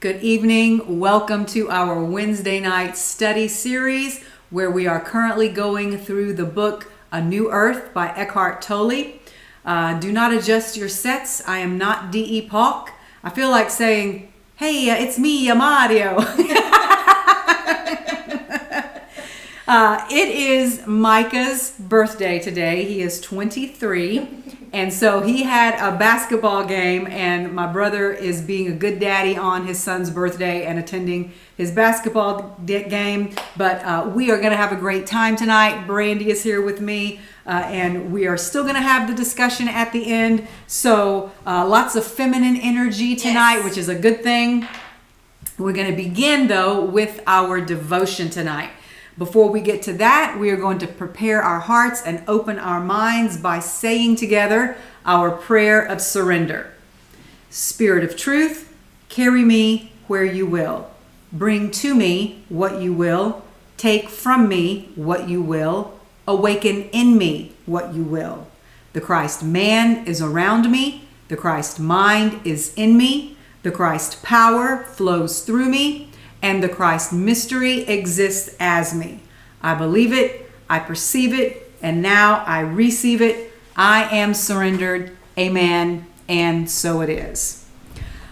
Good evening. Welcome to our Wednesday night study series where we are currently going through the book A New Earth by Eckhart Tolle. Do not adjust your sets. I am not D.E. Paulk. I feel like saying, hey, it's me, Mario. It is Micah's birthday today. He is 23. And so he had a basketball game, and my brother is being a good daddy on his son's birthday and attending his basketball game. But we are going to have a great time tonight. Brandy is here with me, and we are still going to have the discussion at the end. So lots of feminine energy tonight, yes, which is a good thing. We're going to begin, though, with our devotion tonight. Before we get to that, we are going to prepare our hearts and open our minds by saying together our prayer of surrender. Spirit of truth, carry me where you will. Bring to me what you will. Take from me what you will. Awaken in me what you will. The Christ man is around me. The Christ mind is in me. The Christ power flows through me. And the Christ mystery exists as me. I believe it, I perceive it, and now I receive it. I am surrendered. Amen. And so it is.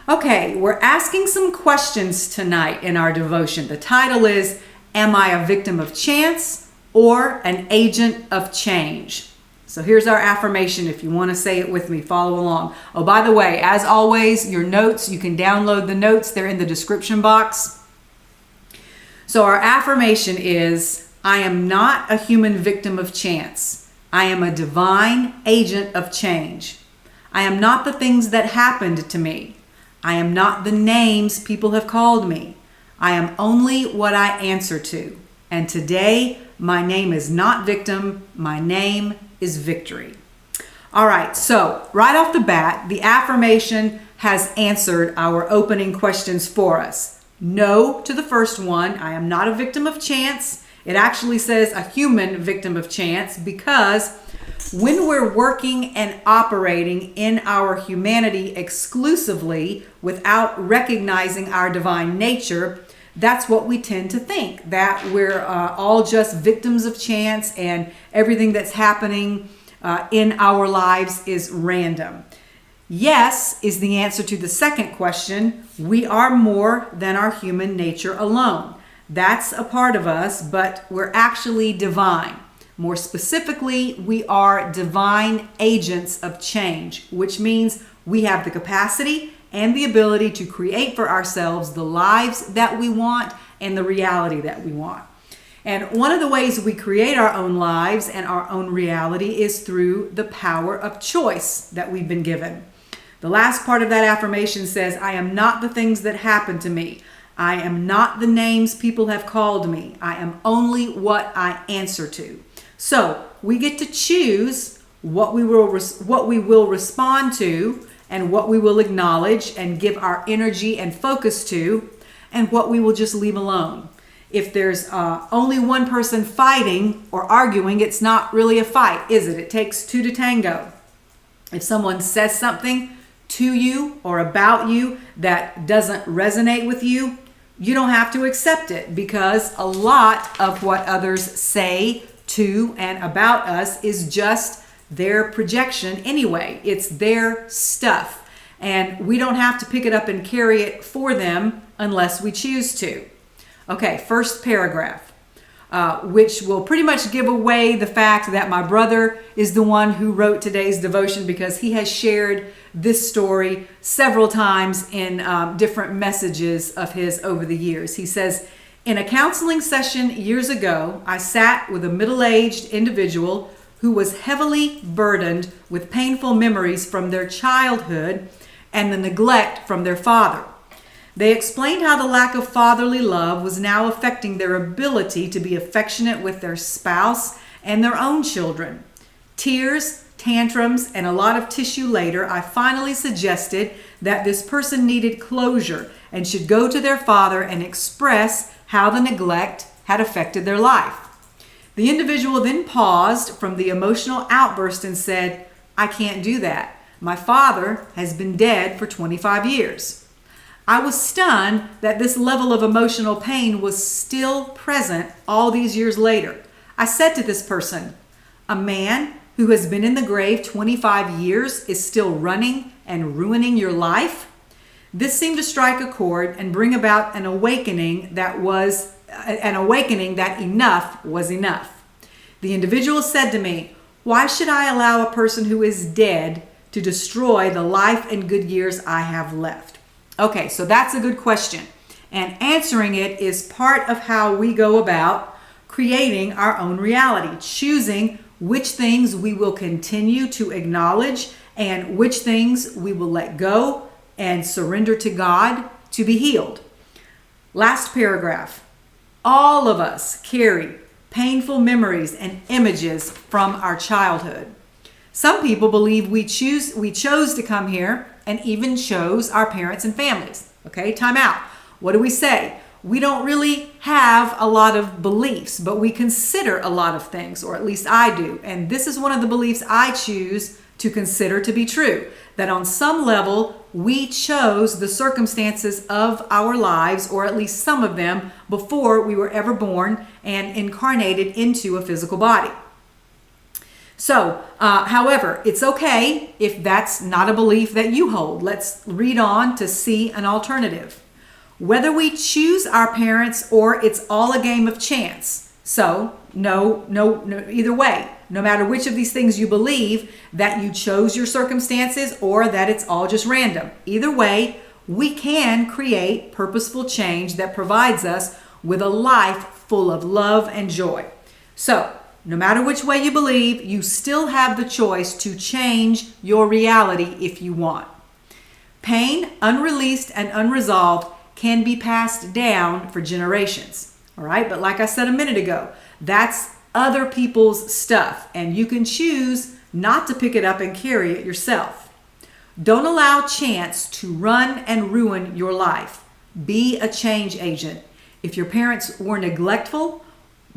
Okay, we're asking some questions tonight in our devotion. The title is, Am I a victim of chance or an agent of change? So here's our affirmation. If you want to say it with me, follow along. Oh, by the way, as always, your notes, you can download the notes. They're in the description box. So our affirmation is, I am not a human victim of chance. I am a divine agent of change. I am not the things that happened to me. I am not the names people have called me. I am only what I answer to. And today, my name is not victim. My name is victory. All right, so right off the bat, the affirmation has answered our opening questions for us. No to the first one. I am not a victim of chance. It actually says a human victim of chance, because when we're working and operating in our humanity exclusively without recognizing our divine nature, that's what we tend to think, that we're all just victims of chance and everything that's happening in our lives is random. Yes is the answer to the second question. We are more than our human nature alone. That's a part of us, but we're actually divine. More specifically, we are divine agents of change, which means we have the capacity and the ability to create for ourselves the lives that we want and the reality that we want. And one of the ways we create our own lives and our own reality is through the power of choice that we've been given. The last part of that affirmation says, I am not the things that happen to me. I am not the names people have called me. I am only what I answer to. So we get to choose what we will respond to and what we will acknowledge and give our energy and focus to, and what we will just leave alone. If there's only one person fighting or arguing, it's not really a fight, is it? It takes two to tango. If someone says something to you or about you that doesn't resonate with you, you don't have to accept it, because a lot of what others say to and about us is just their projection anyway. It's their stuff, and we don't have to pick it up and carry it for them unless we choose to. Okay, first paragraph. Which will pretty much give away the fact that my brother is the one who wrote today's devotion, because he has shared this story several times in different messages of his over the years. He says, in a counseling session years ago, I sat with a middle-aged individual who was heavily burdened with painful memories from their childhood and the neglect from their father. They explained how the lack of fatherly love was now affecting their ability to be affectionate with their spouse and their own children. Tears, tantrums, and a lot of tissue later, I finally suggested that this person needed closure and should go to their father and express how the neglect had affected their life. The individual then paused from the emotional outburst and said, I can't do that. My father has been dead for 25 years. I was stunned that this level of emotional pain was still present all these years later. I said to this person, a man who has been in the grave 25 years is still running and ruining your life? This seemed to strike a chord and bring about an awakening that enough was enough. The individual said to me, why should I allow a person who is dead to destroy the life and good years I have left? Okay, so that's a good question. And answering it is part of how we go about creating our own reality, choosing which things we will continue to acknowledge and which things we will let go and surrender to God to be healed. Last paragraph. All of us carry painful memories and images from our childhood. Some people believe we chose to come here and even chose our parents and families. Okay, time out. What do we say? We don't really have a lot of beliefs, but we consider a lot of things, or at least I do. And this is one of the beliefs I choose to consider to be true, that on some level, we chose the circumstances of our lives, or at least some of them, before we were ever born and incarnated into a physical body. So, however, it's okay if that's not a belief that you hold. Let's read on to see an alternative. Whether we choose our parents or it's all a game of chance. So, no, either way, no matter which of these things you believe, that you chose your circumstances or that it's all just random. Either way, we can create purposeful change that provides us with a life full of love and joy. So, no matter which way you believe, you still have the choice to change your reality if you want. Pain, unreleased and unresolved, can be passed down for generations. All right, but like I said a minute ago, that's other people's stuff, and you can choose not to pick it up and carry it yourself. Don't allow chance to run and ruin your life. Be a change agent. If your parents were neglectful,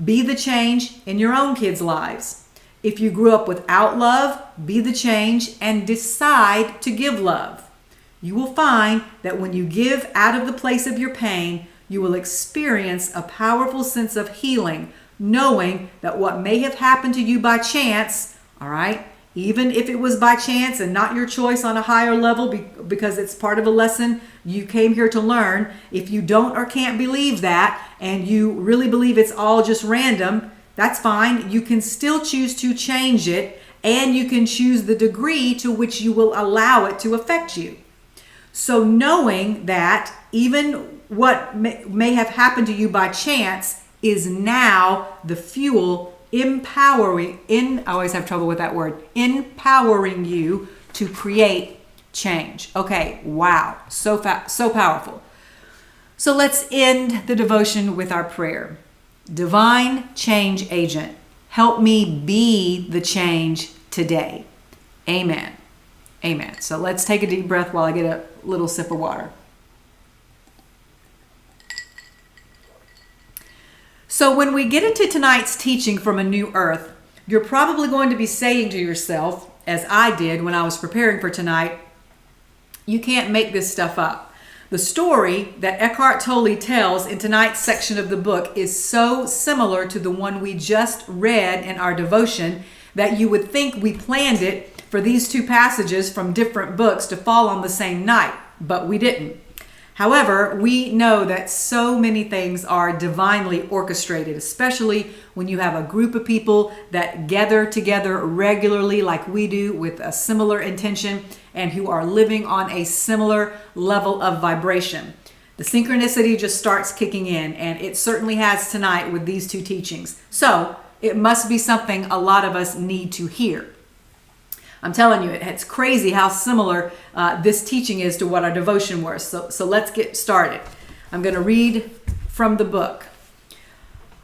be the change in your own kids' lives. If you grew up without love, be the change and decide to give love. You will find that when you give out of the place of your pain, you will experience a powerful sense of healing, knowing that what may have happened to you by chance, all right, even if it was by chance and not your choice on a higher level because it's part of a lesson you came here to learn, if you don't or can't believe that and you really believe it's all just random, that's fine. You can still choose to change it, and you can choose the degree to which you will allow it to affect you. So knowing that even what may have happened to you by chance is now the fuel empowering you to create change. Okay, wow, so powerful. So let's end the devotion with our prayer. Divine change agent, help me be the change today. Amen. Amen. So let's take a deep breath while I get a little sip of water. So when we get into tonight's teaching from A New Earth, you're probably going to be saying to yourself, as I did when I was preparing for tonight, you can't make this stuff up. The story that Eckhart Tolle tells in tonight's section of the book is so similar to the one we just read in our devotion that you would think we planned it for these two passages from different books to fall on the same night, but we didn't. However, we know that so many things are divinely orchestrated, especially when you have a group of people that gather together regularly like we do with a similar intention and who are living on a similar level of vibration. The synchronicity just starts kicking in, and it certainly has tonight with these two teachings. So it must be something a lot of us need to hear. I'm telling you, it's crazy how similar this teaching is to what our devotion was. So let's get started. I'm going to read from the book.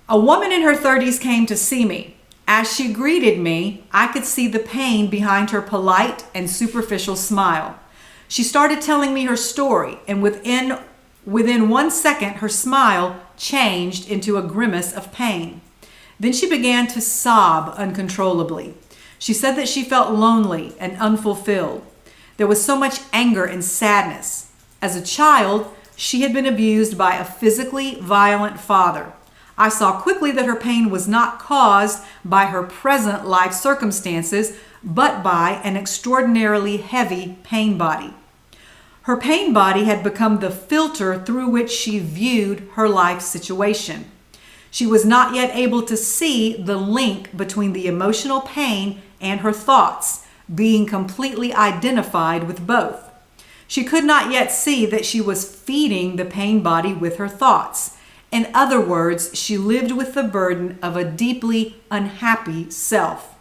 A woman in her 30s came to see me. As she greeted me, I could see the pain behind her polite and superficial smile. She started telling me her story, and within 1 second, her smile changed into a grimace of pain. Then she began to sob uncontrollably. She said that she felt lonely and unfulfilled. There was so much anger and sadness. As a child, she had been abused by a physically violent father. I saw quickly that her pain was not caused by her present life circumstances, but by an extraordinarily heavy pain body. Her pain body had become the filter through which she viewed her life situation. She was not yet able to see the link between the emotional pain and her thoughts, being completely identified with both. She could not yet see that she was feeding the pain body with her thoughts. In other words, she lived with the burden of a deeply unhappy self.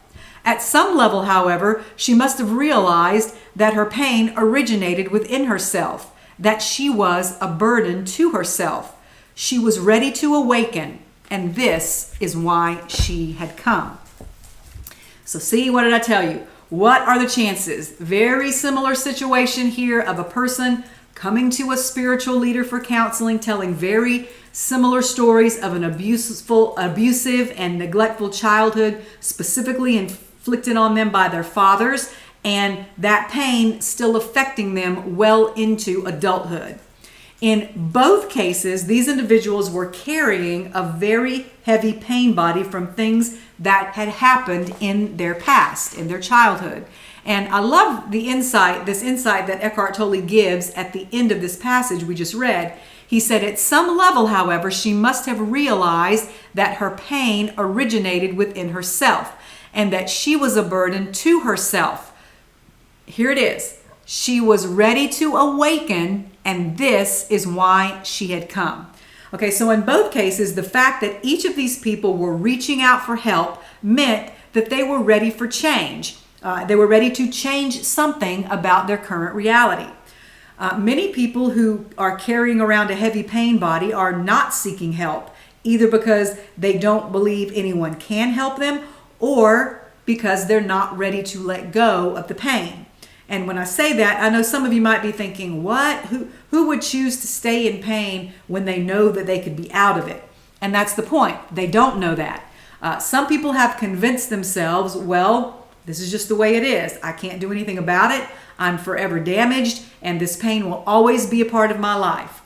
At some level, however, she must have realized that her pain originated within herself, that she was a burden to herself. She was ready to awaken, and this is why she had come. So see, what did I tell you? What are the chances? Very similar situation here of a person coming to a spiritual leader for counseling, telling very similar stories of an abusive and neglectful childhood, specifically inflicted on them by their fathers, and that pain still affecting them well into adulthood. In both cases, these individuals were carrying a very heavy pain body from things that had happened in their past, in their childhood. And I love this insight that Eckhart Tolle gives at the end of this passage we just read. He said, at some level, however, she must have realized that her pain originated within herself and that she was a burden to herself. Here it is. She was ready to awaken, and this is why she had come. Okay, so in both cases, the fact that each of these people were reaching out for help meant that they were ready for change. They were ready to change something about their current reality. Many people who are carrying around a heavy pain body are not seeking help, either because they don't believe anyone can help them or because they're not ready to let go of the pain. And when I say that, I know some of you might be thinking, what? Who would choose to stay in pain when they know that they could be out of it? And that's the point. They don't know that. Some people have convinced themselves, well, this is just the way it is. I can't do anything about it. I'm forever damaged, and this pain will always be a part of my life.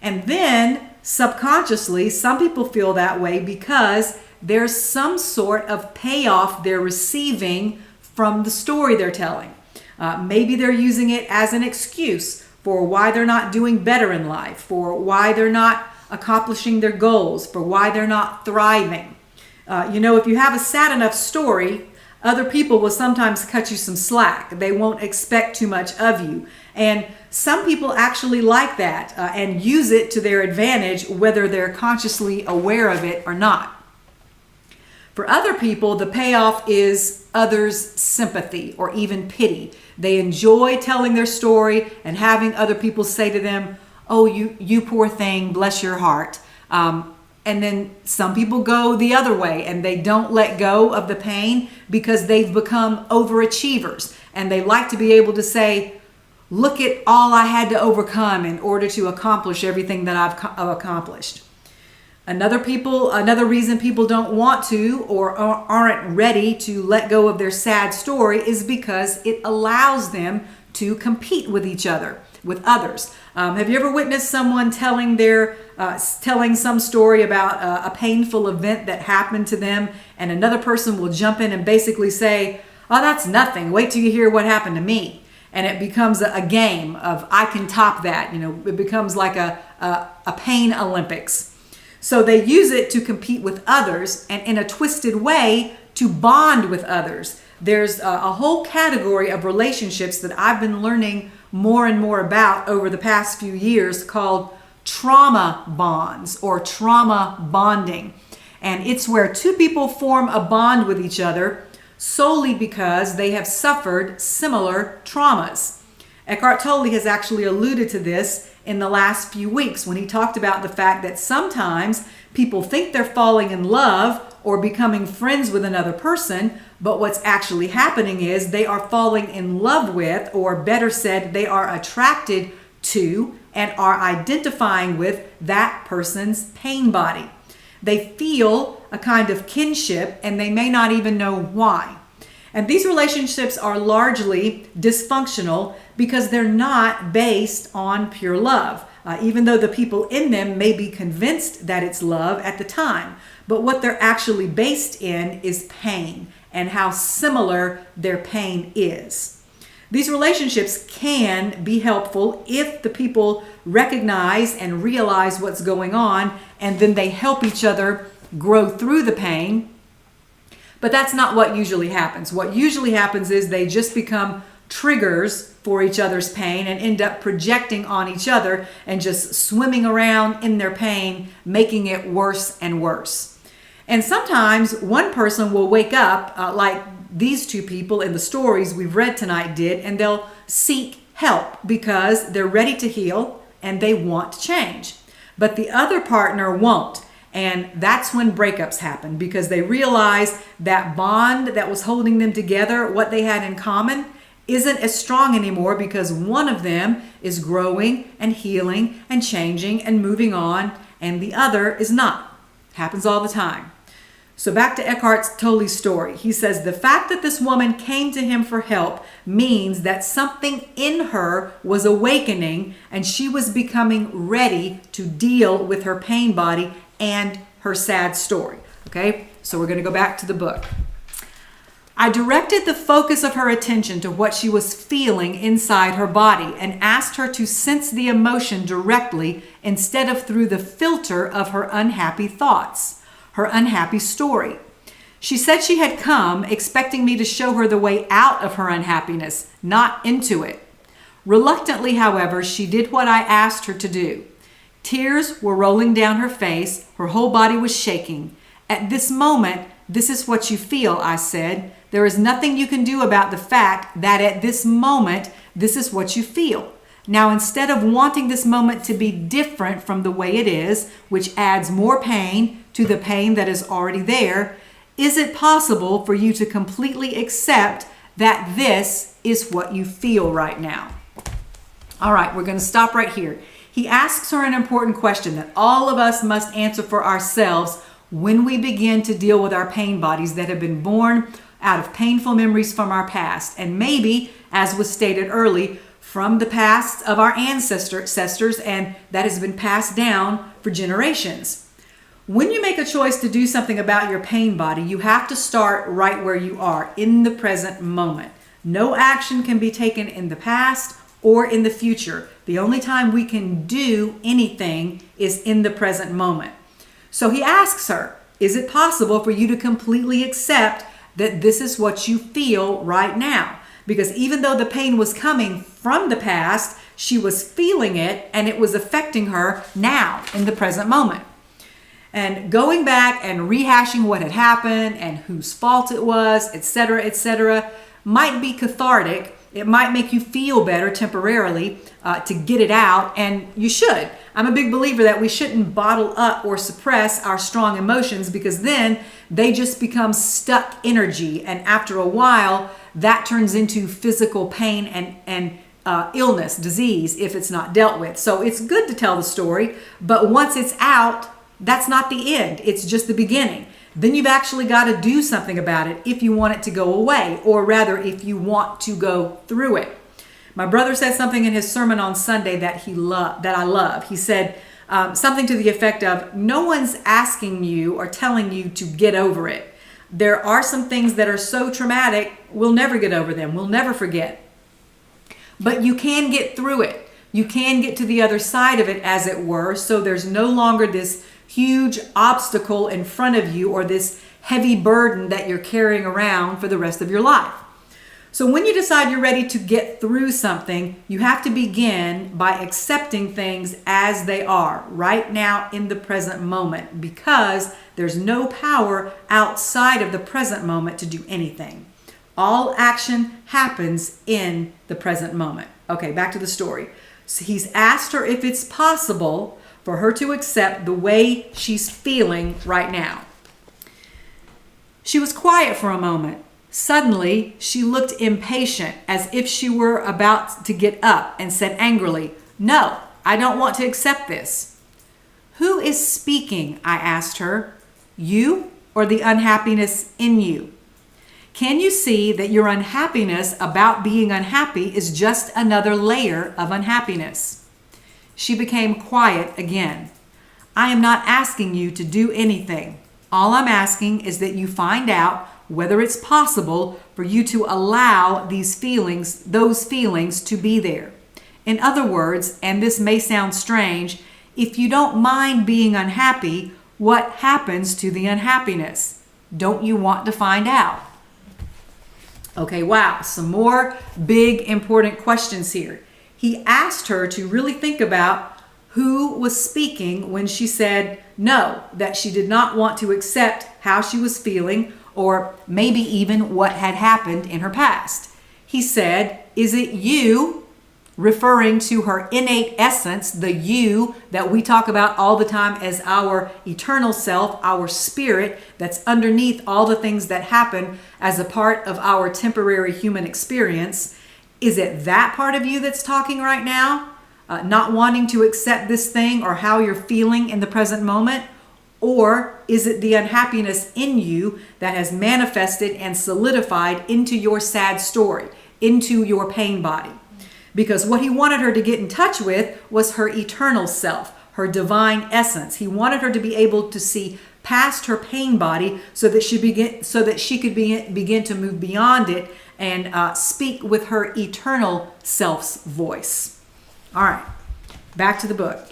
And then, subconsciously, some people feel that way because there's some sort of payoff they're receiving from the story they're telling. Maybe they're using it as an excuse for why they're not doing better in life, for why they're not accomplishing their goals, for why they're not thriving. If you have a sad enough story, other people will sometimes cut you some slack. They won't expect too much of you. And some people actually like that and use it to their advantage, whether they're consciously aware of it or not. For other people, the payoff is others' sympathy or even pity. They enjoy telling their story and having other people say to them, oh, you poor thing, bless your heart. And then some people go the other way and they don't let go of the pain because they've become overachievers. And they like to be able to say, look at all I had to overcome in order to accomplish everything that I've accomplished. Another reason people don't want to or aren't ready to let go of their sad story is because it allows them to compete with each other, with others. Have you ever witnessed someone telling some story about a painful event that happened to them, and another person will jump in and basically say, oh, that's nothing. Wait till you hear what happened to me. And it becomes a game of I can top that. It becomes like a pain Olympics. So they use it to compete with others and in a twisted way to bond with others. There's a whole category of relationships that I've been learning more and more about over the past few years called trauma bonds or trauma bonding. And it's where two people form a bond with each other solely because they have suffered similar traumas. Eckhart Tolle has actually alluded to this in the last few weeks when he talked about the fact that sometimes people think they're falling in love or becoming friends with another person, but what's actually happening is they are falling in love with, or better said, they are attracted to and are identifying with that person's pain body. They feel a kind of kinship and they may not even know why. And these relationships are largely dysfunctional because they're not based on pure love, even though the people in them may be convinced that it's love at the time. But what they're actually based in is pain and how similar their pain is. These relationships can be helpful if the people recognize and realize what's going on, and then they help each other grow through the pain. But that's not what usually happens. What usually happens is they just become triggers for each other's pain and end up projecting on each other and just swimming around in their pain, making it worse and worse. And sometimes one person will wake up like these two people in the stories we've read tonight did, and they'll seek help because they're ready to heal and they want to change. But the other partner won't. And that's when breakups happen, because they realize that bond that was holding them together, what they had in common, isn't as strong anymore because one of them is growing and healing and changing and moving on, and the other is not. Happens all the time. So back to Eckhart Tolle's story. He says the fact that this woman came to him for help means that something in her was awakening and she was becoming ready to deal with her pain body and her sad story. Okay, so we're going to go back to the book. I directed the focus of her attention to what she was feeling inside her body and asked her to sense the emotion directly instead of through the filter of her unhappy thoughts, her unhappy story. She said she had come expecting me to show her the way out of her unhappiness, not into it. Reluctantly, however, she did what I asked her to do. Tears were rolling down her face. Her whole body was shaking. At this moment, this is what you feel, I said. There is nothing you can do about the fact that at this moment, this is what you feel. Now, instead of wanting this moment to be different from the way it is, which adds more pain to the pain that is already there, is it possible for you to completely accept that this is what you feel right now? All right, we're going to stop right here. He asks her an important question that all of us must answer for ourselves when we begin to deal with our pain bodies that have been born out of painful memories from our past, and maybe, as was stated early, from the past of our ancestors, and that has been passed down for generations. When you make a choice to do something about your pain body, you have to start right where you are, in the present moment. No action can be taken in the past or in the future. The only time we can do anything is in the present moment. So he asks her, is it possible for you to completely accept that this is what you feel right now? Because even though the pain was coming from the past, she was feeling it and it was affecting her now in the present moment. And going back and rehashing what had happened and whose fault it was, etc., might be cathartic. It might make you feel better temporarily to get it out, and you should. I'm a big believer that we shouldn't bottle up or suppress our strong emotions, because then they just become stuck energy, and after a while, that turns into physical pain and illness, disease, if it's not dealt with. So it's good to tell the story, but once it's out, that's not the end. It's just the beginning. Then you've actually got to do something about it if you want it to go away, or rather if you want to go through it. My brother said something in his sermon on Sunday that I love. He said something to the effect of, no one's asking you or telling you to get over it. There are some things that are so traumatic, we'll never get over them. We'll never forget. But you can get through it. You can get to the other side of it, as it were, so there's no longer this huge obstacle in front of you or this heavy burden that you're carrying around for the rest of your life. So when you decide you're ready to get through something, you have to begin by accepting things as they are right now in the present moment, because there's no power outside of the present moment to do anything. All action happens in the present moment. Okay, back to the story. So he's asked her if it's possible for her to accept the way she's feeling right now. She was quiet for a moment. Suddenly, she looked impatient, as if she were about to get up, and said angrily, "No, I don't want to accept this." "Who is speaking?" I asked her. "You or the unhappiness in you?" Can you see that your unhappiness about being unhappy is just another layer of unhappiness? She became quiet again. I am not asking you to do anything. All I'm asking is that you find out whether it's possible for you to allow those feelings to be there. In other words, and this may sound strange, if you don't mind being unhappy, what happens to the unhappiness? Don't you want to find out? Okay, wow, some more big important questions here. He asked her to really think about who was speaking when she said no, that she did not want to accept how she was feeling or maybe even what had happened in her past. He said, is it you? Referring to her innate essence, the you that we talk about all the time as our eternal self, our spirit that's underneath all the things that happen as a part of our temporary human experience. Is it that part of you that's talking right now? Not wanting to accept this thing or how you're feeling in the present moment? Or is it the unhappiness in you that has manifested and solidified into your sad story, into your pain body? Because what he wanted her to get in touch with was her eternal self, her divine essence. He wanted her to be able to see past her pain body so that she could begin to move beyond it and speak with her eternal self's voice. All right, back to the book.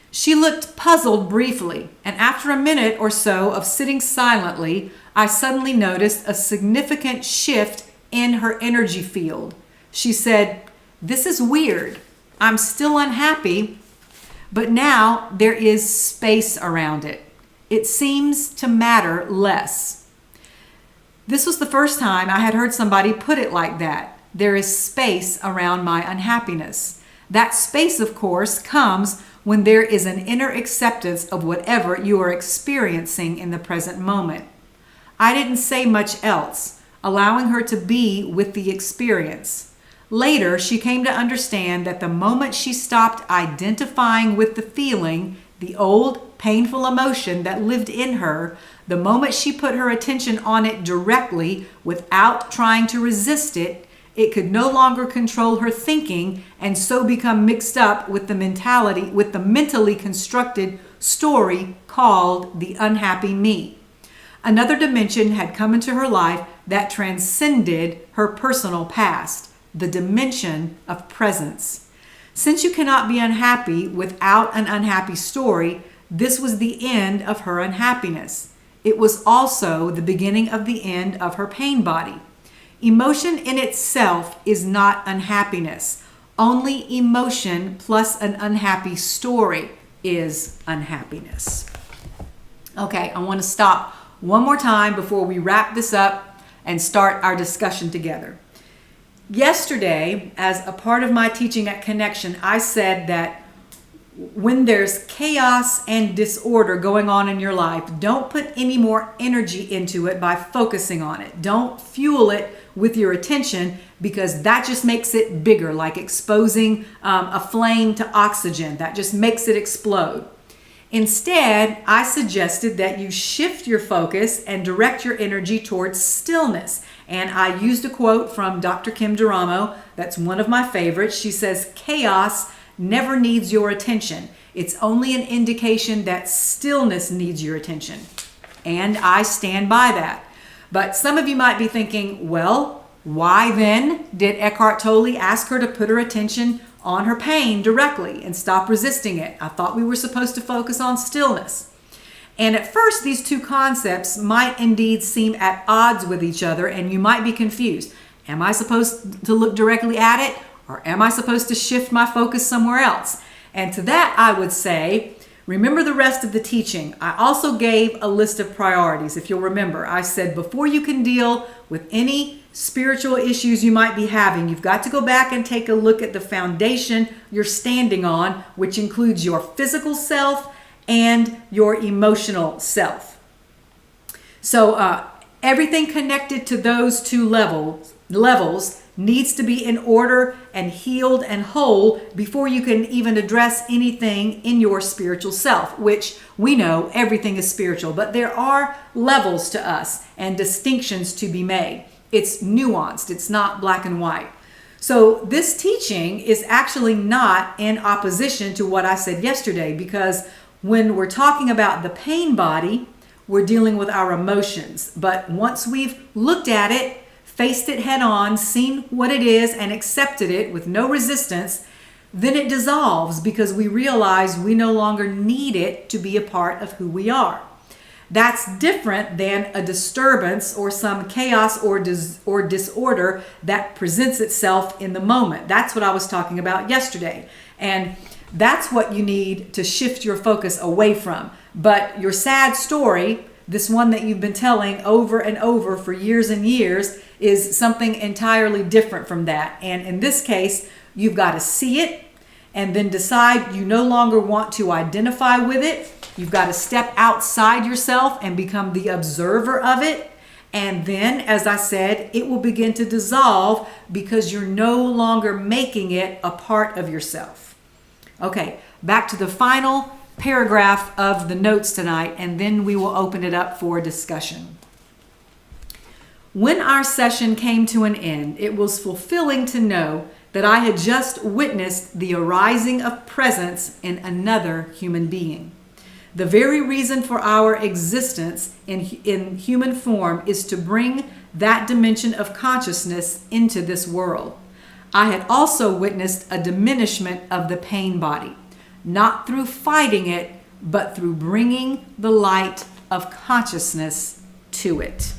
She looked puzzled briefly, and after a minute or so of sitting silently, I suddenly noticed a significant shift in her energy field. She said, "This is weird. I'm still unhappy, but now there is space around it. It seems to matter less." This was the first time I had heard somebody put it like that. There is space around my unhappiness. That space, of course, comes when there is an inner acceptance of whatever you are experiencing in the present moment. I didn't say much else, allowing her to be with the experience. Later, she came to understand that the moment she stopped identifying with the feeling, the old painful emotion that lived in her, the moment she put her attention on it directly without trying to resist it, it could no longer control her thinking and so become mixed up with the mentally constructed story called the unhappy me. Another dimension had come into her life that transcended her personal past, the dimension of presence. Since you cannot be unhappy without an unhappy story, this was the end of her unhappiness. It was also the beginning of the end of her pain body. Emotion in itself is not unhappiness. Only emotion plus an unhappy story is unhappiness. Okay, I want to stop one more time before we wrap this up and start our discussion together. Yesterday, as a part of my teaching at Connection, I said that when there's chaos and disorder going on in your life, don't put any more energy into it by focusing on it. Don't fuel it with your attention, because that just makes it bigger, like exposing a flame to oxygen. That just makes it explode. Instead, I suggested that you shift your focus and direct your energy towards stillness. And I used a quote from Dr. Kim Duramo. That's one of my favorites. She says, "Chaos never needs your attention. It's only an indication that stillness needs your attention." And I stand by that. But some of you might be thinking, well, why then did Eckhart Tolle ask her to put her attention on her pain directly and stop resisting it? I thought we were supposed to focus on stillness. And at first, these two concepts might indeed seem at odds with each other, and you might be confused. Am I supposed to look directly at it, or am I supposed to shift my focus somewhere else? And to that, I would say, remember the rest of the teaching. I also gave a list of priorities. If you'll remember, I said before you can deal with any spiritual issues you might be having, you've got to go back and take a look at the foundation you're standing on, which includes your physical self and your emotional self. So everything connected to those two levels levels needs to be in order and healed and whole before you can even address anything in your spiritual self, which we know everything is spiritual, but there are levels to us and distinctions to be made. It's nuanced. It's not black and white. So this teaching is actually not in opposition to what I said yesterday, because when we're talking about the pain body, we're dealing with our emotions. But once we've looked at it, faced it head on, seen what it is, and accepted it with no resistance, then it dissolves because we realize we no longer need it to be a part of who we are. That's different than a disturbance or some chaos or disorder that presents itself in the moment. That's what I was talking about yesterday. And that's what you need to shift your focus away from. But your sad story, this one that you've been telling over and over for years and years, is something entirely different from that. And in this case, you've got to see it and then decide you no longer want to identify with it. You've got to step outside yourself and become the observer of it. And then, as I said, it will begin to dissolve because you're no longer making it a part of yourself. Okay, back to the final paragraph of the notes tonight, and then we will open it up for discussion. When our session came to an end, it was fulfilling to know that I had just witnessed the arising of presence in another human being. The very reason for our existence in human form is to bring that dimension of consciousness into this world. I had also witnessed a diminishment of the pain body, not through fighting it, but through bringing the light of consciousness to it.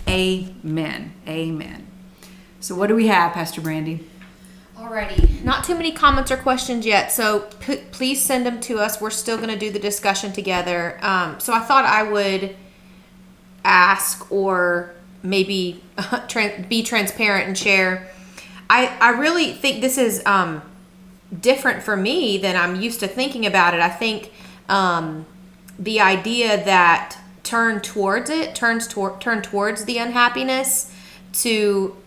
Amen. Amen. So what do we have, Pastor Brandy? Alrighty. Not too many comments or questions yet, so please send them to us. We're still going to do the discussion together. So I thought I would ask, or maybe be transparent and share. I really think this is different for me than I'm used to thinking about it. I think the idea that turn towards the unhappiness to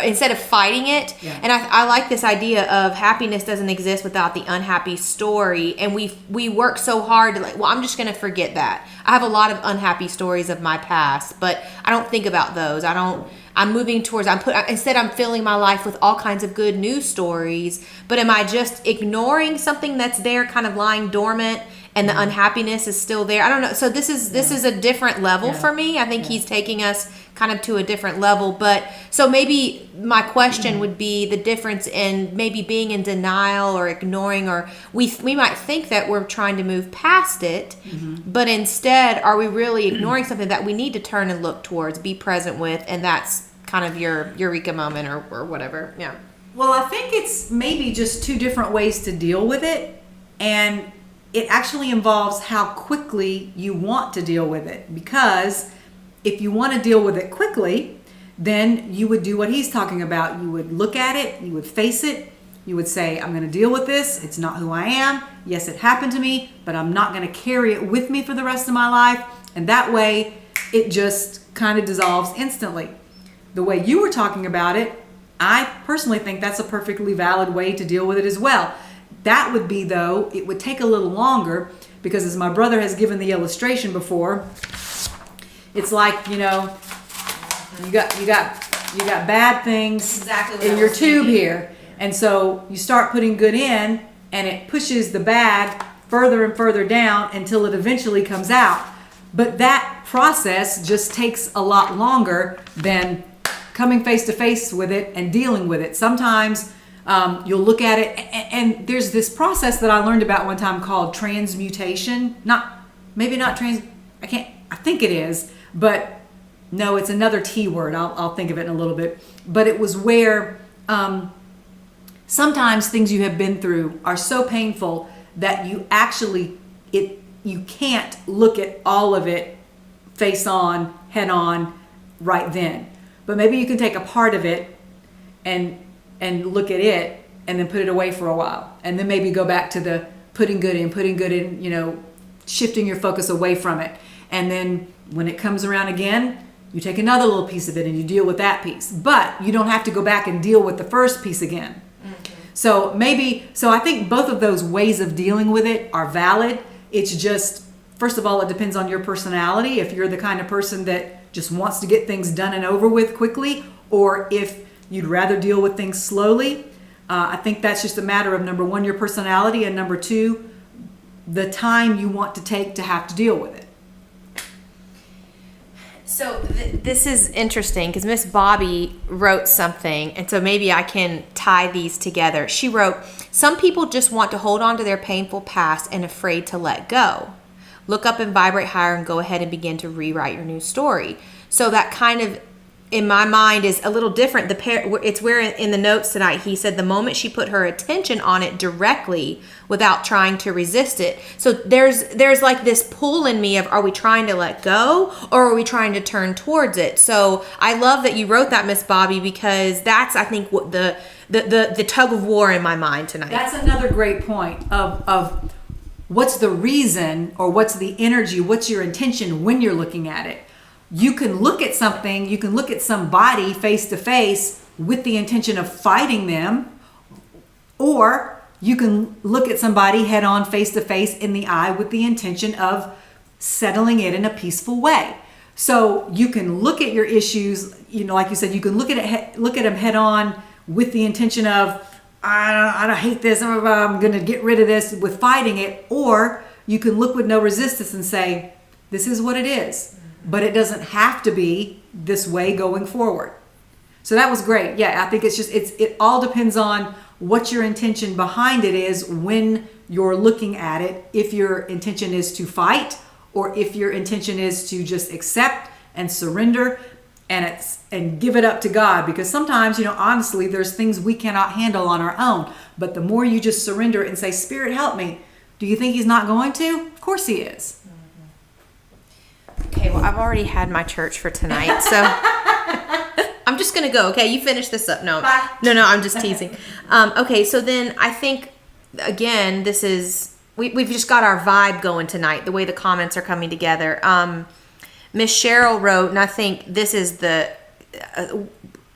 instead of fighting it. Yeah. And I like this idea of happiness doesn't exist without the unhappy story. And we work so hard to I'm just going to forget that. I have a lot of unhappy stories of my past, but I don't think about those. I'm moving towards, instead I'm filling my life with all kinds of good news stories, but am I just ignoring something that's there kind of lying dormant and the unhappiness is still there? I don't know. So this is a different level for me. I think he's taking us kind of to a different level. But so maybe my question would be the difference in maybe being in denial or ignoring, or we might think that we're trying to move past it, but instead are we really ignoring something that we need to turn and look towards, be present with, and that's kind of your eureka moment or whatever. Yeah. Well, I think it's maybe just two different ways to deal with it, and it actually involves how quickly you want to deal with it. Because if you want to deal with it quickly, then you would do what he's talking about. You would look at it, you would face it, you would say, I'm going to deal with this. It's not who I am. Yes, it happened to me, but I'm not going to carry it with me for the rest of my life. And that way, it just kind of dissolves instantly. The way you were talking about it, I personally think that's a perfectly valid way to deal with it as well. That would be, though, it would take a little longer because, as my brother has given the illustration before, it's like, you got bad things in your tube here, and so you start putting good in, and it pushes the bad further and further down until it eventually comes out. But that process just takes a lot longer than coming face to face with it and dealing with it. Sometimes you'll look at it, and there's this process that I learned about one time called transmutation. I think it is, but no, it's another T word. I'll think of it in a little bit. But it was where sometimes things you have been through are so painful that you can't look at all of it face on, head on, right then. But maybe you can take a part of it and look at it and then put it away for a while. And then maybe go back to the putting good in, shifting your focus away from it. And then when it comes around again, You take another little piece of it and you deal with that piece. But you don't have to go back and deal with the first piece again. So I think both of those ways of dealing with it are valid. It's just, first of all, it depends on your personality. If you're the kind of person that just wants to get things done and over with quickly, or if you'd rather deal with things slowly. I think that's just a matter of, number one, your personality, and number two, the time you want to take to have to deal with it. So this is interesting because Miss Bobby wrote something, and so maybe I can tie these together. She wrote, some people just want to hold on to their painful past and afraid to let go. Look up and vibrate higher and go ahead and begin to rewrite your new story. So that kind of, in my mind, is a little different. It's where in the notes tonight he said the moment she put her attention on it directly without trying to resist it. So there's like this pull in me of, are we trying to let go or are we trying to turn towards it? So I love that you wrote that, Miss Bobby, because that's, I think, what the tug of war in my mind tonight. That's another great point of what's the reason, or what's the energy, what's your intention when you're looking at it. You can look at something, you can look at somebody face to face with the intention of fighting them, or you can look at somebody head on, face to face in the eye with the intention of settling it in a peaceful way. So you can look at your issues, like you said, you can look at them head on with the intention of, I hate this, I'm going to get rid of this, with fighting it, or you can look with no resistance and say, this is what it is. But it doesn't have to be this way going forward. So that was great. Yeah, I think it all depends on what your intention behind it is when you're looking at it. If your intention is to fight, or if your intention is to just accept and surrender and give it up to God. Because sometimes, honestly, there's things we cannot handle on our own. But the more you just surrender and say, Spirit, help me. Do you think he's not going to? Of course he is. Okay, well, I've already had my church for tonight, so I'm just going to go, okay? You finish this up. No, I'm just teasing. Okay, so then I think, again, this is, we've just got our vibe going tonight, the way the comments are coming together. Miss Cheryl wrote, and I think this is the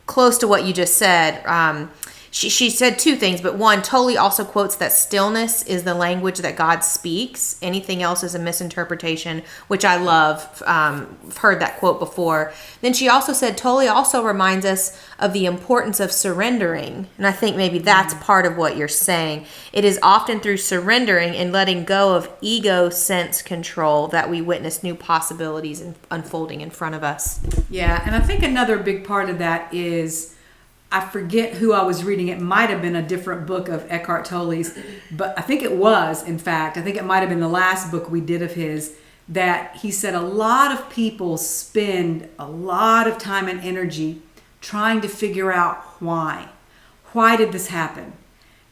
close to what you just said. She said two things, but one, Tolle also quotes that stillness is the language that God speaks. Anything else is a misinterpretation, which I love. I've heard that quote before. Then she also said, Tolle also reminds us of the importance of surrendering. And I think maybe that's part of what you're saying. It is often through surrendering and letting go of ego sense control that we witness new possibilities unfolding in front of us. Yeah, and I think another big part of that is, I forget who I was reading. It might have been a different book of Eckhart Tolle's, but I think it was, in fact, I think it might have been the last book we did of his, that he said a lot of people spend a lot of time and energy trying to figure out why. Why did this happen?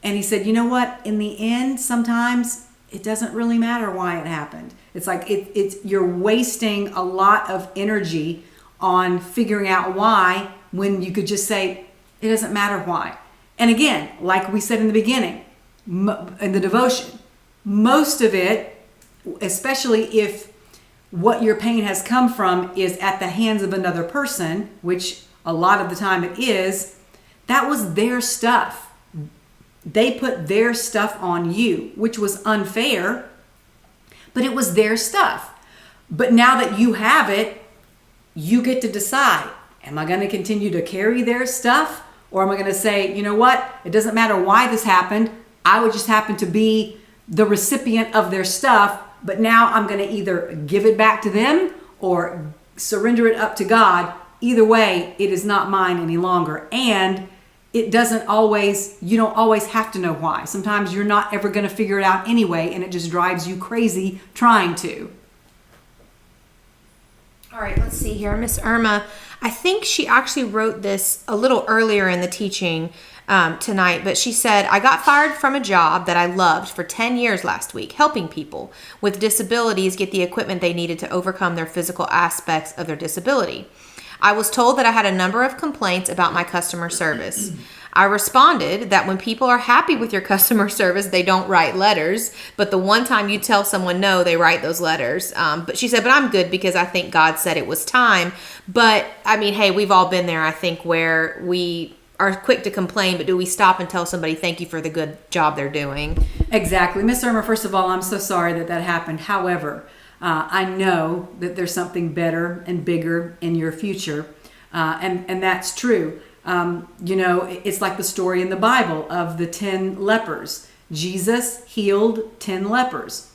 And he said, you know what? In the end, sometimes it doesn't really matter why it happened. It's like you're wasting a lot of energy on figuring out why, when you could just say, it doesn't matter why. And again, like we said in the beginning, in the devotion, most of it, especially if what your pain has come from is at the hands of another person, which a lot of the time it is, that was their stuff. They put their stuff on you, which was unfair, but it was their stuff. But now that you have it, you get to decide, am I going to continue to carry their stuff? Or am I going to say, you know what? It doesn't matter why this happened. I would just happen to be the recipient of their stuff. But now I'm going to either give it back to them or surrender it up to God. Either way, it is not mine any longer. And you don't always have to know why. Sometimes you're not ever going to figure it out anyway, and it just drives you crazy trying to. All right, let's see here. Miss Irma, I think she actually wrote this a little earlier in the teaching tonight, but she said, I got fired from a job that I loved for 10 years last week, helping people with disabilities get the equipment they needed to overcome their physical aspects of their disability. I was told that I had a number of complaints about my customer service. I responded that when people are happy with your customer service, they don't write letters. But the one time you tell someone no, they write those letters. But she said, but I'm good because I think God said it was time. But I mean, hey, we've all been there, I think, where we are quick to complain, but do we stop and tell somebody thank you for the good job they're doing? Exactly. Miss Irma, first of all, I'm so sorry that happened. However, I know that there's something better and bigger in your future. And that's true. It's like the story in the Bible of the 10 lepers. Jesus healed 10 lepers.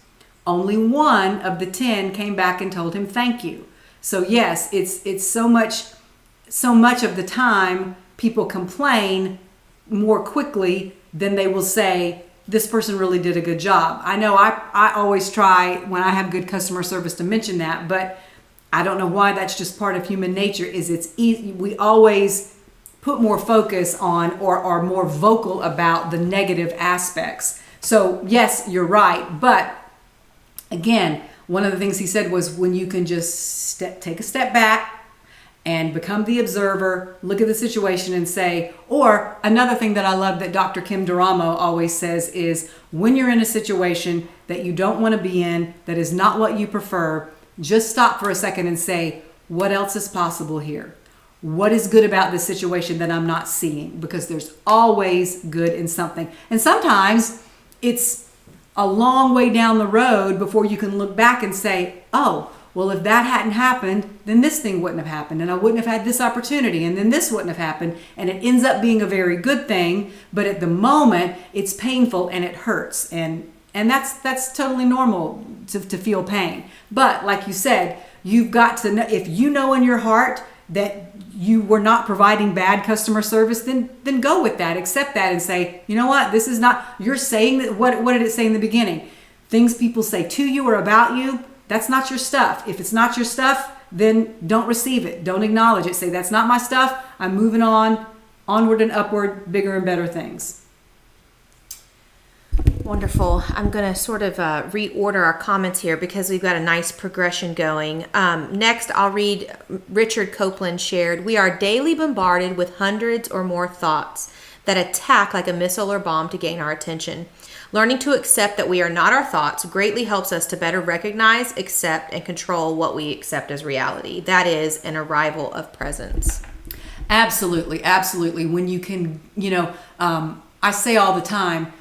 Only one of the 10 came back and told him thank you. So yes, it's so much of the time people complain more quickly than they will say, this person really did a good job. I know I always try when I have good customer service to mention that, but I don't know why. That's just part of human nature. It's easy. We always put more focus on or are more vocal about the negative aspects. So yes, you're right. But again, one of the things he said was when you can just take a step back and become the observer, look at the situation and say, or another thing that I love that Dr. Kim Duramo always says is when you're in a situation that you don't want to be in, that is not what you prefer, just stop for a second and say, what else is possible here? What is good about this situation that I'm not seeing? Because there's always good in something. And sometimes it's a long way down the road before you can look back and say, oh, well, if that hadn't happened, then this thing wouldn't have happened, and I wouldn't have had this opportunity, and then this wouldn't have happened, and it ends up being a very good thing, but at the moment, it's painful and it hurts, and that's totally normal to feel pain. But like you said, you've got to know, if you know in your heart that you were not providing bad customer service, then go with that, accept that, and say, you know what, this is not, you're saying that, what did it say in the beginning? Things people say to you or about you, that's not your stuff. If it's not your stuff, then don't receive it. Don't acknowledge it. Say, that's not my stuff. I'm moving on, onward and upward, bigger and better things. Wonderful. I'm going to sort of reorder our comments here because we've got a nice progression going. Next, I'll read Richard Copeland shared, we are daily bombarded with hundreds or more thoughts that attack like a missile or bomb to gain our attention. Learning to accept that we are not our thoughts greatly helps us to better recognize, accept, and control what we accept as reality. That is an arrival of presence. Absolutely, absolutely. When you can, I say all the time,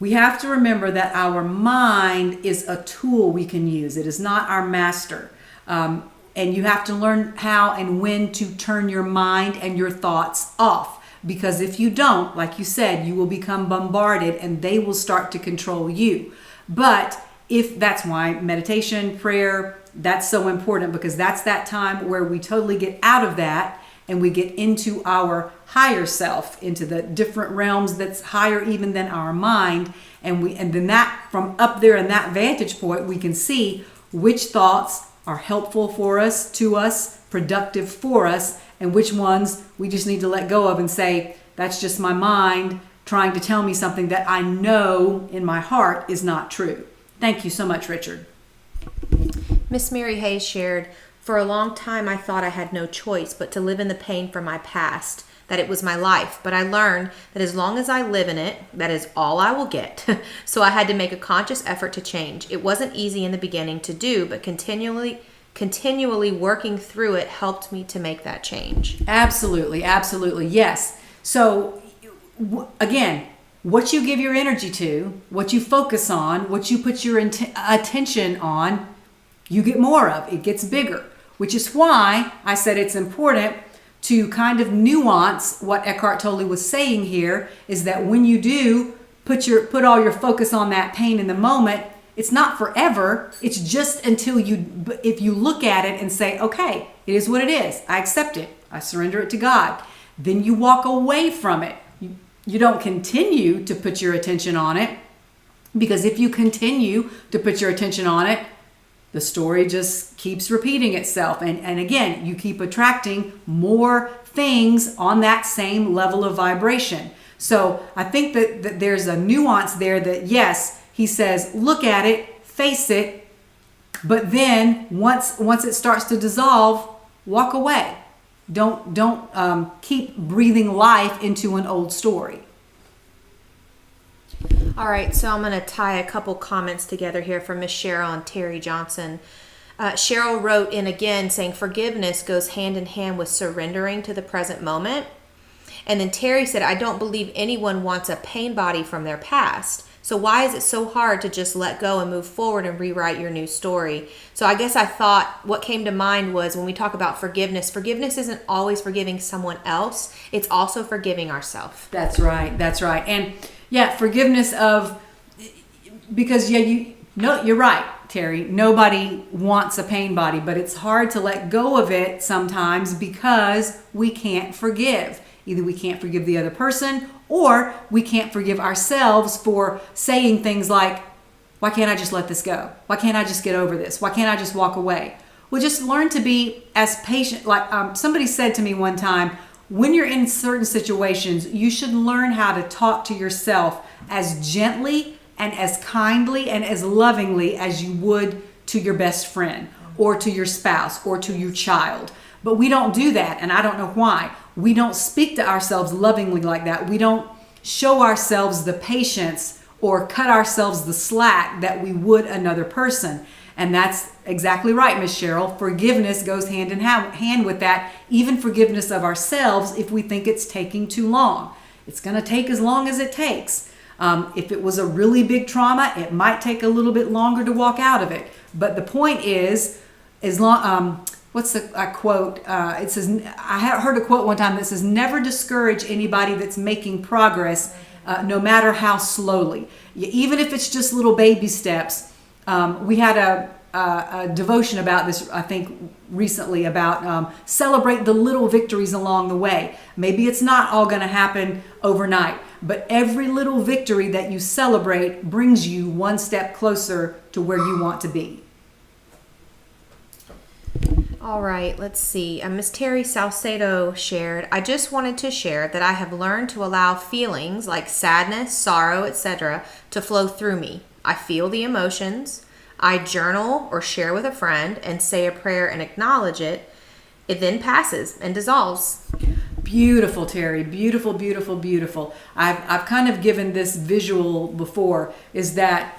we have to remember that our mind is a tool we can use. It is not our master. And you have to learn how and when to turn your mind and your thoughts off. Because if you don't, like you said, you will become bombarded and they will start to control you. But if that's why meditation, prayer, that's so important, because that's that time where we totally get out of that and we get into our higher self, into the different realms that's higher even than our mind. And then that from up there in that vantage point, we can see which thoughts are helpful for us, to us, productive for us, and which ones we just need to let go of and say, that's just my mind trying to tell me something that I know in my heart is not true. Thank you so much, Richard. Miss Mary Hayes shared, for a long time I thought I had no choice but to live in the pain from my past, that it was my life. But I learned that as long as I live in it, that is all I will get. So I had to make a conscious effort to change. It wasn't easy in the beginning to do, but continually working through it helped me to make that change. Absolutely, absolutely, yes. So again, what you give your energy to, what you focus on, what you put your attention on, you get more of. It gets bigger, which is why I said it's important to kind of nuance what Eckhart Tolle was saying here, is that when you do put all your focus on that pain in the moment, it's not forever. It's just until if you look at it and say, okay, it is what it is. I accept it. I surrender it to God. Then you walk away from it. You don't continue to put your attention on it, because if you continue to put your attention on it, the story just keeps repeating itself. And again, you keep attracting more things on that same level of vibration. So I think that there's a nuance there that, yes, he says, look at it, face it, but then once it starts to dissolve, walk away. Don't keep breathing life into an old story. All right, so I'm going to tie a couple comments together here from Miss Cheryl and Terry Johnson. Cheryl wrote in again saying forgiveness goes hand in hand with surrendering to the present moment. And then Terry said, I don't believe anyone wants a pain body from their past. So why is it so hard to just let go and move forward and rewrite your new story? So I guess I thought what came to mind was when we talk about forgiveness, forgiveness isn't always forgiving someone else. It's also forgiving ourselves. That's right. That's right. And yeah, forgiveness of, because you're right, Terry. Nobody wants a pain body, but it's hard to let go of it sometimes because we can't forgive. Either we can't forgive the other person or we can't forgive ourselves for saying things like, why can't I just let this go? Why can't I just get over this? Why can't I just walk away? Well, just learn to be as patient. Like somebody said to me one time, when you're in certain situations, you should learn how to talk to yourself as gently and as kindly and as lovingly as you would to your best friend or to your spouse or to your child. But we don't do that, and I don't know why. We don't speak to ourselves lovingly like that. We don't show ourselves the patience or cut ourselves the slack that we would another person. And that's exactly right, Miss Cheryl. Forgiveness goes hand in hand with that, even forgiveness of ourselves if we think it's taking too long. It's going to take as long as it takes. If it was a really big trauma, it might take a little bit longer to walk out of it. But the point is, as long... what's a quote? It says, I heard a quote one time that says, never discourage anybody that's making progress, no matter how slowly. Even if it's just little baby steps. We had a devotion about this, I think, recently about celebrate the little victories along the way. Maybe it's not all going to happen overnight, but every little victory that you celebrate brings you one step closer to where you want to be. All right, let's see. Miss Terry Salcedo shared, I just wanted to share that I have learned to allow feelings like sadness, sorrow, etc. to flow through me. I feel the emotions. I journal or share with a friend and say a prayer and acknowledge it. It then passes and dissolves. Beautiful, Terry. Beautiful, beautiful, beautiful. I've kind of given this visual before, is that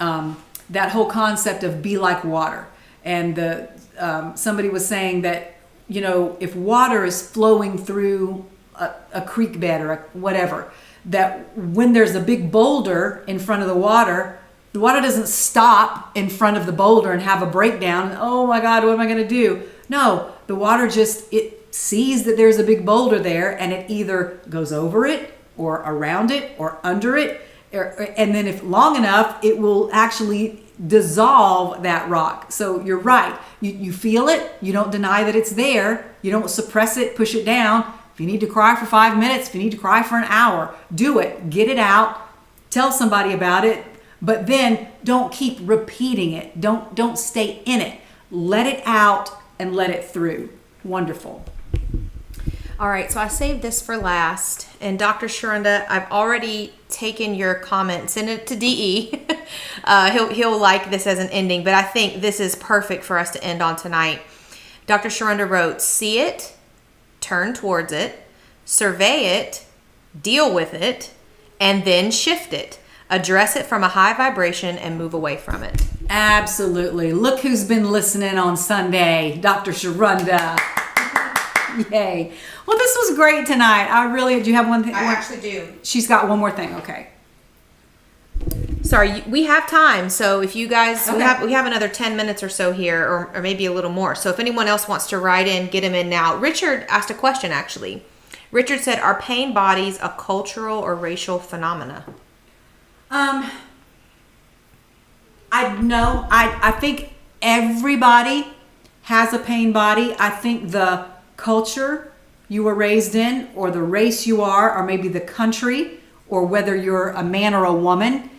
that whole concept of be like water. And somebody was saying that, if water is flowing through a creek bed or whatever, that when there's a big boulder in front of the water doesn't stop in front of the boulder and have a breakdown. Oh my God, what am I going to do? No, the water it sees that there's a big boulder there and it either goes over it or around it or under it. And then if long enough, it will actually dissolve that rock. So you're right. You feel it. You don't deny that it's there. You don't suppress it, push it down. If you need to cry for 5 minutes, if you need to cry for an hour, do it. Get it out. Tell somebody about it. But then don't keep repeating it. Don't stay in it. Let it out and let it through. Wonderful. All right, so I saved this for last. And Dr. Sharunda, I've already taken your comment, send it to DE. He'll like this as an ending, but I think this is perfect for us to end on tonight. Dr. Sharunda wrote, see it, turn towards it, survey it, deal with it, and then shift it. Address it from a high vibration and move away from it. Absolutely. Look who's been listening on Sunday, Dr. Sharunda. Yay. Well, this was great tonight. Do you have one thing? I actually do. She's got one more thing. Okay. Sorry, we have time. So if you guys, Okay. we have another 10 minutes or so here, or maybe a little more. So if anyone else wants to write in, get them in now. Richard asked a question, actually. Richard said, are pain bodies a cultural or racial phenomena? I think everybody has a pain body. I think the culture you were raised in, or the race you are, or maybe the country, or whether you're a man or a woman,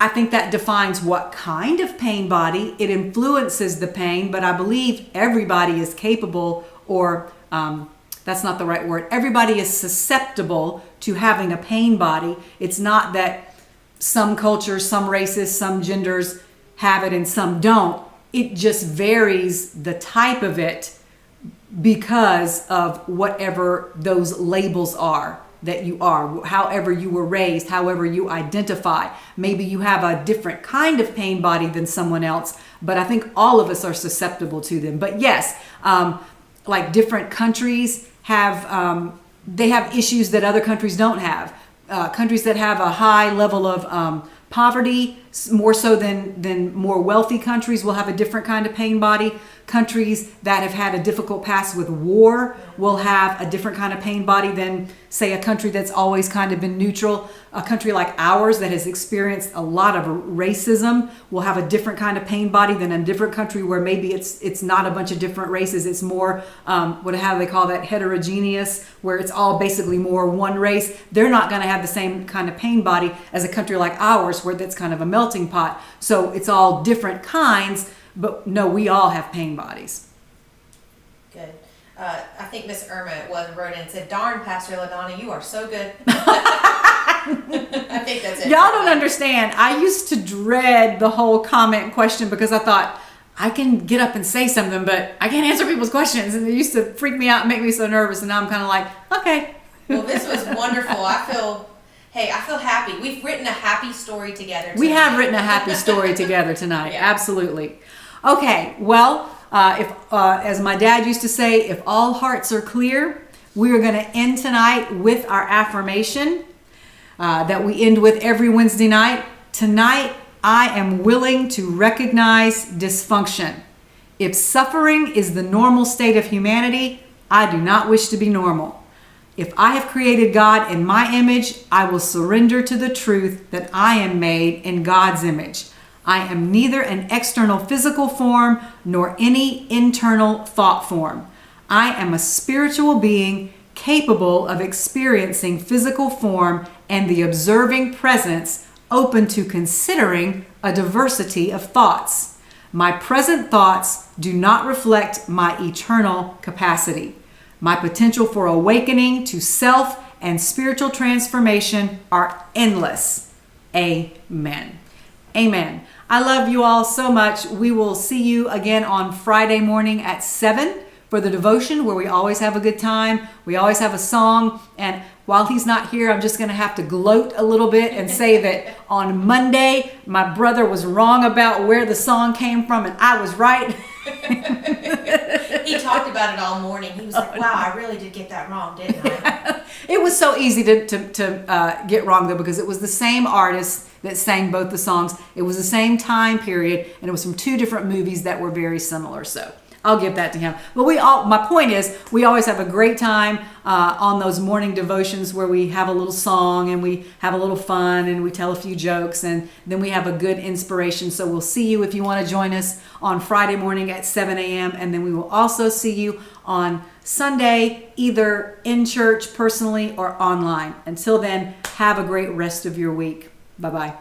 I think that defines what kind of pain body. It influences the pain, but I believe everybody is capable, or that's not the right word. Everybody is susceptible to having a pain body. It's not that some cultures, some races, some genders have it and some don't. It just varies the type of it. because of whatever those labels are that you are, however you were raised, however you identify. Maybe you have a different kind of pain body than someone else, but I think all of us are susceptible to them. But yes, like different countries have, they have issues that other countries don't have. Countries that have a high level of poverty, more so than more wealthy countries, will have a different kind of pain body. Countries that have had a difficult past with war will have a different kind of pain body than, say, a country that's always kind of been neutral. A country like ours that has experienced a lot of racism will have a different kind of pain body than a different country where maybe it's not a bunch of different races. It's more, how do they call that, heterogeneous, where it's all basically more one race. They're not going to have the same kind of pain body as a country like ours, where that's kind of a melting pot. So it's all different kinds. But no, we all have pain bodies. Good. I think Miss Irma wrote in and said, "Darn, Pastor LaDonna, you are so good." I think that's it. Y'all don't understand. I used to dread the whole comment question because I thought, I can get up and say something, but I can't answer people's questions. And it used to freak me out and make me so nervous. And now I'm kind of like, okay. Well, this was wonderful. I feel happy. We've written a happy story together tonight. We have written a happy story together tonight. Yeah. Absolutely. Okay, well, if as my dad used to say, if all hearts are clear, we are going to end tonight with our affirmation that we end with every Wednesday night. Tonight, I am willing to recognize dysfunction. If suffering is the normal state of humanity, I do not wish to be normal. If I have created God in my image, I will surrender to the truth that I am made in God's image. I am neither an external physical form nor any internal thought form. I am a spiritual being capable of experiencing physical form and the observing presence, open to considering a diversity of thoughts. My present thoughts do not reflect my eternal capacity. My potential for awakening to self and spiritual transformation are endless. Amen. Amen. I love you all so much. We will see you again on Friday morning at 7 for the devotion, where we always have a good time. We always have a song. And while he's not here, I'm just going to have to gloat a little bit and say that on Monday, my brother was wrong about where the song came from, and I was right. He talked about it all morning. He was like, wow, I really did get that wrong, didn't I? It was so easy to get wrong, though, because it was the same artist that sang both the songs. It was the same time period, and it was from two different movies that were very similar. So I'll give that to him. But my point is, we always have a great time on those morning devotions where we have a little song and we have a little fun and we tell a few jokes, and then we have a good inspiration. So we'll see you if you want to join us on Friday morning at 7 a.m. And then we will also see you on Sunday, either in church personally or online. Until then, have a great rest of your week. Bye-bye.